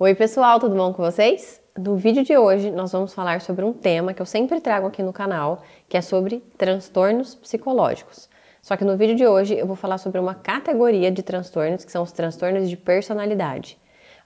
Oi pessoal, tudo bom com vocês? No vídeo de hoje nós vamos falar sobre um tema que eu sempre trago aqui no canal, que é sobre transtornos psicológicos. Só que no vídeo de hoje eu vou falar sobre uma categoria de transtornos, que são os transtornos de personalidade.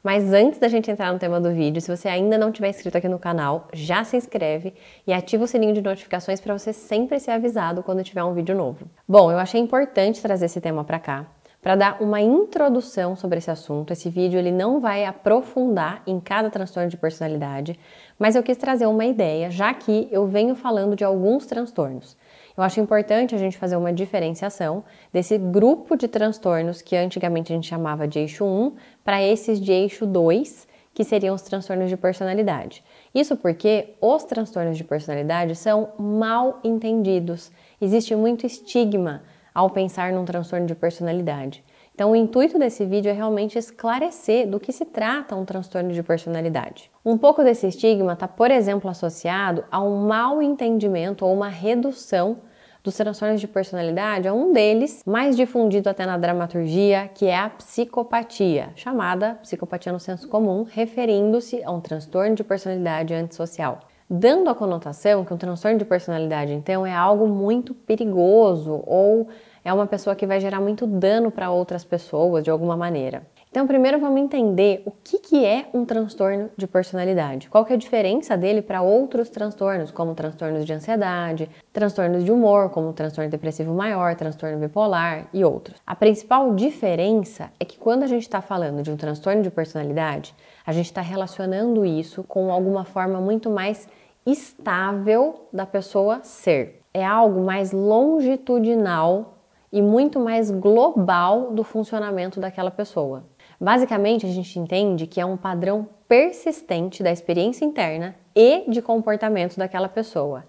Mas antes da gente entrar no tema do vídeo, se você ainda não tiver inscrito aqui no canal, já se inscreve e ativa o sininho de notificações para você sempre ser avisado quando tiver um vídeo novo. Bom, eu achei importante trazer esse tema para cá, para dar uma introdução sobre esse assunto. Esse vídeo ele não vai aprofundar em cada transtorno de personalidade, mas eu quis trazer uma ideia, já que eu venho falando de alguns transtornos. Eu acho importante a gente fazer uma diferenciação desse grupo de transtornos que antigamente a gente chamava de eixo 1 para esses de eixo 2, que seriam os transtornos de personalidade. Isso porque os transtornos de personalidade são mal entendidos. Existe muito estigma ao pensar num transtorno de personalidade. Então, o intuito desse vídeo é realmente esclarecer do que se trata um transtorno de personalidade. Um pouco desse estigma está, por exemplo, associado a um mau entendimento ou uma redução dos transtornos de personalidade, a um deles, mais difundido até na dramaturgia, que é a psicopatia, chamada psicopatia no senso comum, referindo-se a um transtorno de personalidade antissocial. Dando a conotação que um transtorno de personalidade, então, é algo muito perigoso ou é uma pessoa que vai gerar muito dano para outras pessoas de alguma maneira. Então, primeiro vamos entender o que é um transtorno de personalidade. Qual que é a diferença dele para outros transtornos, como transtornos de ansiedade, transtornos de humor, como o transtorno depressivo maior, transtorno bipolar e outros. A principal diferença é que quando a gente está falando de um transtorno de personalidade, a gente está relacionando isso com alguma forma muito mais estável da pessoa ser. É algo mais longitudinal e muito mais global do funcionamento daquela pessoa. Basicamente, a gente entende que é um padrão persistente da experiência interna e de comportamento daquela pessoa,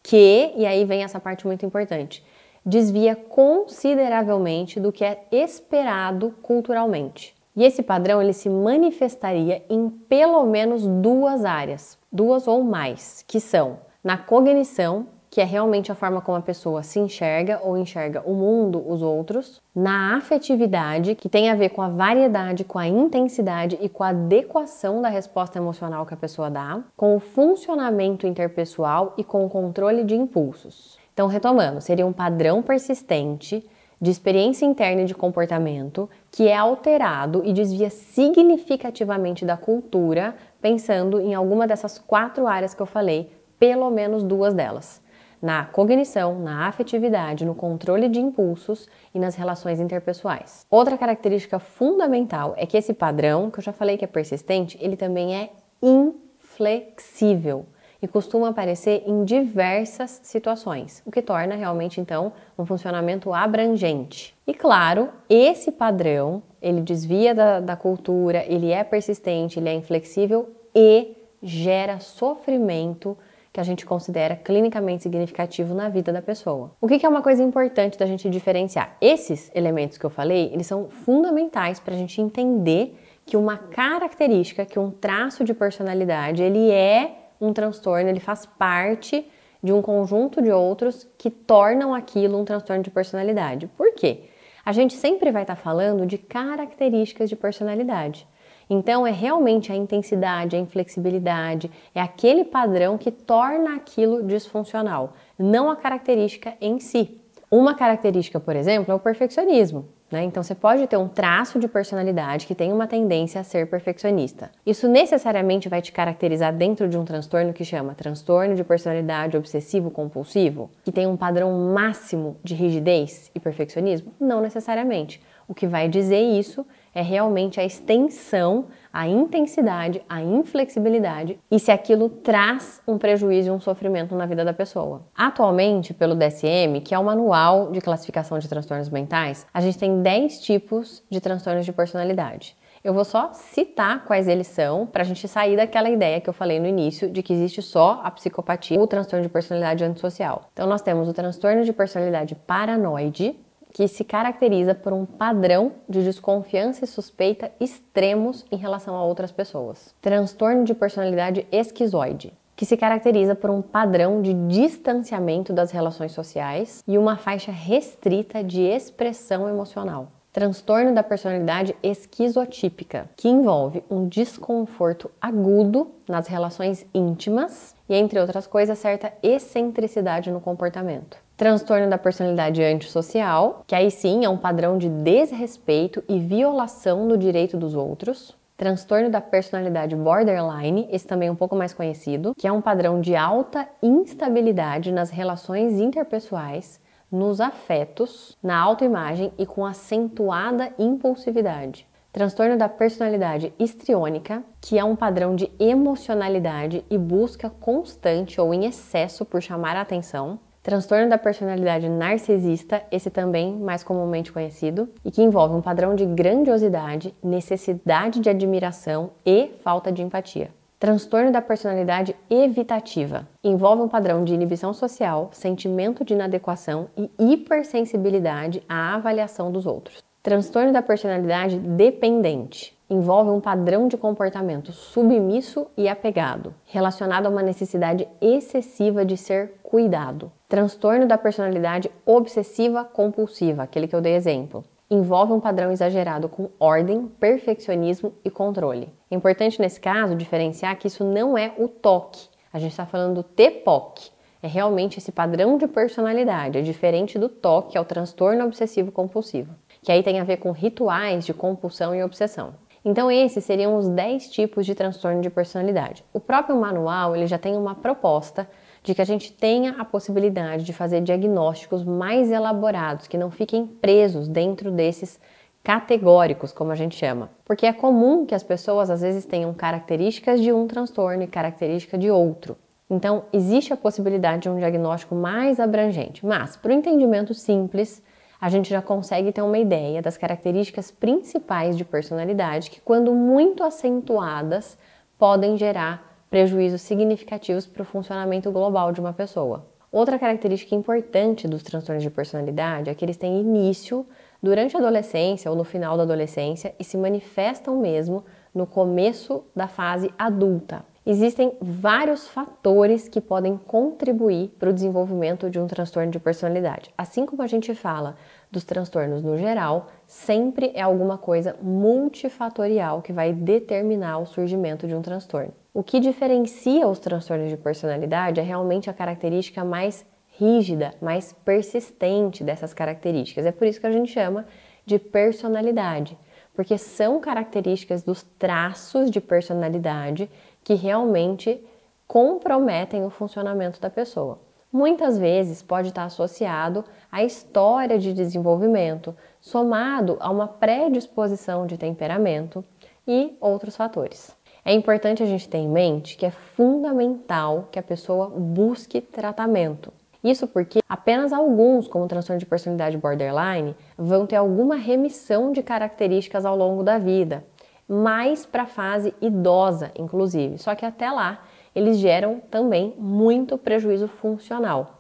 que, e aí vem essa parte muito importante, desvia consideravelmente do que é esperado culturalmente. E esse padrão ele se manifestaria em pelo menos duas áreas, duas ou mais, que são na cognição, que é realmente a forma como a pessoa se enxerga ou enxerga o mundo, os outros, na afetividade, que tem a ver com a variedade, com a intensidade e com a adequação da resposta emocional que a pessoa dá, com o funcionamento interpessoal e com o controle de impulsos. Então, retomando, seria um padrão persistente de experiência interna e de comportamento que é alterado e desvia significativamente da cultura, pensando em alguma dessas quatro áreas que eu falei, pelo menos duas delas. Na cognição, na afetividade, no controle de impulsos e nas relações interpessoais. Outra característica fundamental é que esse padrão, que eu já falei que é persistente, ele também é inflexível e costuma aparecer em diversas situações, o que torna realmente, então, um funcionamento abrangente. E claro, esse padrão, ele desvia da cultura, ele é persistente, ele é inflexível e gera sofrimento que a gente considera clinicamente significativo na vida da pessoa. O que é uma coisa importante da gente diferenciar? Esses elementos que eu falei, eles são fundamentais para a gente entender que uma característica, que um traço de personalidade, ele é um transtorno, ele faz parte de um conjunto de outros que tornam aquilo um transtorno de personalidade. Por quê? A gente sempre vai estar falando de características de personalidade. Então, é realmente a intensidade, a inflexibilidade, é aquele padrão que torna aquilo disfuncional, não a característica em si. Uma característica, por exemplo, é o perfeccionismo, né? Então, você pode ter um traço de personalidade que tem uma tendência a ser perfeccionista. Isso necessariamente vai te caracterizar dentro de um transtorno que chama transtorno de personalidade obsessivo-compulsivo, que tem um padrão máximo de rigidez e perfeccionismo? Não necessariamente. O que vai dizer isso é realmente a extensão, a intensidade, a inflexibilidade e se aquilo traz um prejuízo e um sofrimento na vida da pessoa. Atualmente, pelo DSM, que é o Manual de Classificação de Transtornos Mentais, a gente tem 10 tipos de transtornos de personalidade. Eu vou só citar quais eles são para a gente sair daquela ideia que eu falei no início de que existe só a psicopatia ou o transtorno de personalidade antissocial. Então nós temos o transtorno de personalidade paranoide, que se caracteriza por um padrão de desconfiança e suspeita extremos em relação a outras pessoas. Transtorno de personalidade esquizoide, que se caracteriza por um padrão de distanciamento das relações sociais e uma faixa restrita de expressão emocional. Transtorno da personalidade esquizotípica, que envolve um desconforto agudo nas relações íntimas e, entre outras coisas, certa excentricidade no comportamento. Transtorno da personalidade antissocial, que aí sim é um padrão de desrespeito e violação do direito dos outros. Transtorno da personalidade borderline, esse também é um pouco mais conhecido, que é um padrão de alta instabilidade nas relações interpessoais, nos afetos, na autoimagem e com acentuada impulsividade. Transtorno da personalidade histriônica, que é um padrão de emocionalidade e busca constante ou em excesso por chamar a atenção. Transtorno da personalidade narcisista, esse também mais comumente conhecido, e que envolve um padrão de grandiosidade, necessidade de admiração e falta de empatia. Transtorno da personalidade evitativa. Envolve um padrão de inibição social, sentimento de inadequação e hipersensibilidade à avaliação dos outros. Transtorno da personalidade dependente. Envolve um padrão de comportamento submisso e apegado, relacionado a uma necessidade excessiva de ser cuidado. Transtorno da personalidade obsessiva compulsiva, aquele que eu dei exemplo. Envolve um padrão exagerado com ordem, perfeccionismo e controle. É importante nesse caso diferenciar que isso não é o TOC. A gente está falando do TPOC. É realmente esse padrão de personalidade. É diferente do TOC, que é o transtorno obsessivo compulsivo, que aí tem a ver com rituais de compulsão e obsessão. Então esses seriam os 10 tipos de transtorno de personalidade. O próprio manual ele já tem uma proposta de que a gente tenha a possibilidade de fazer diagnósticos mais elaborados, que não fiquem presos dentro desses categóricos, como a gente chama. Porque é comum que as pessoas às vezes tenham características de um transtorno e característica de outro. Então, existe a possibilidade de um diagnóstico mais abrangente, mas para o entendimento simples, a gente já consegue ter uma ideia das características principais de personalidade que, quando muito acentuadas, podem gerar prejuízos significativos para o funcionamento global de uma pessoa. Outra característica importante dos transtornos de personalidade é que eles têm início durante a adolescência ou no final da adolescência e se manifestam mesmo no começo da fase adulta. Existem vários fatores que podem contribuir para o desenvolvimento de um transtorno de personalidade. Assim como a gente fala dos transtornos no geral, sempre é alguma coisa multifatorial que vai determinar o surgimento de um transtorno. O que diferencia os transtornos de personalidade é realmente a característica mais rígida, mais persistente dessas características. É por isso que a gente chama de personalidade, porque são características dos traços de personalidade que realmente comprometem o funcionamento da pessoa. Muitas vezes pode estar associado à história de desenvolvimento, somado a uma predisposição de temperamento e outros fatores. É importante a gente ter em mente que é fundamental que a pessoa busque tratamento. Isso porque apenas alguns, como o transtorno de personalidade borderline, vão ter alguma remissão de características ao longo da vida, mais para a fase idosa, inclusive. Só que até lá, eles geram também muito prejuízo funcional.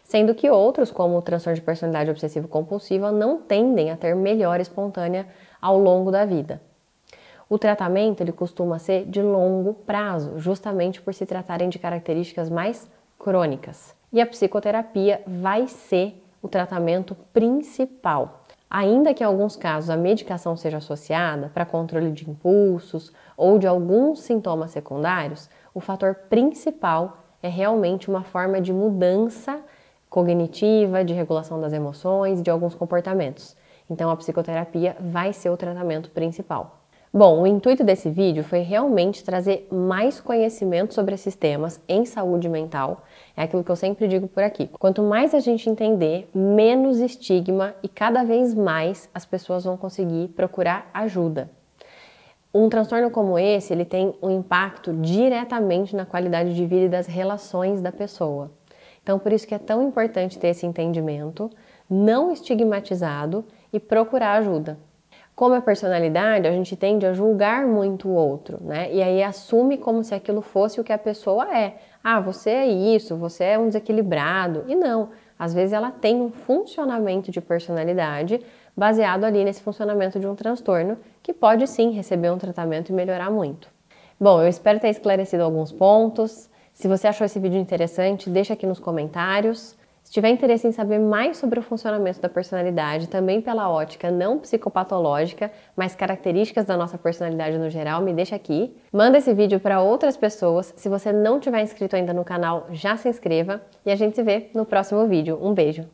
Sendo que outros, como o transtorno de personalidade obsessivo-compulsiva, não tendem a ter melhora espontânea ao longo da vida. O tratamento ele costuma ser de longo prazo, justamente por se tratarem de características mais crônicas. E a psicoterapia vai ser o tratamento principal. Ainda que em alguns casos a medicação seja associada para controle de impulsos ou de alguns sintomas secundários, o fator principal é realmente uma forma de mudança cognitiva, de regulação das emoções e de alguns comportamentos. Então a psicoterapia vai ser o tratamento principal. Bom, o intuito desse vídeo foi realmente trazer mais conhecimento sobre esses temas em saúde mental. É aquilo que eu sempre digo por aqui. Quanto mais a gente entender, menos estigma e cada vez mais as pessoas vão conseguir procurar ajuda. Um transtorno como esse, ele tem um impacto diretamente na qualidade de vida e das relações da pessoa. Então, por isso que é tão importante ter esse entendimento, não estigmatizado e procurar ajuda. Como é personalidade, a gente tende a julgar muito o outro, né? E aí assume como se aquilo fosse o que a pessoa é. Ah, você é isso, você é um desequilibrado. E não, às vezes ela tem um funcionamento de personalidade baseado ali nesse funcionamento de um transtorno que pode sim receber um tratamento e melhorar muito. Bom, eu espero ter esclarecido alguns pontos. Se você achou esse vídeo interessante, deixa aqui nos comentários. Se tiver interesse em saber mais sobre o funcionamento da personalidade, também pela ótica não psicopatológica, mas características da nossa personalidade no geral, me deixa aqui. Manda esse vídeo para outras pessoas. Se você não tiver inscrito ainda no canal, já se inscreva e a gente se vê no próximo vídeo. Um beijo!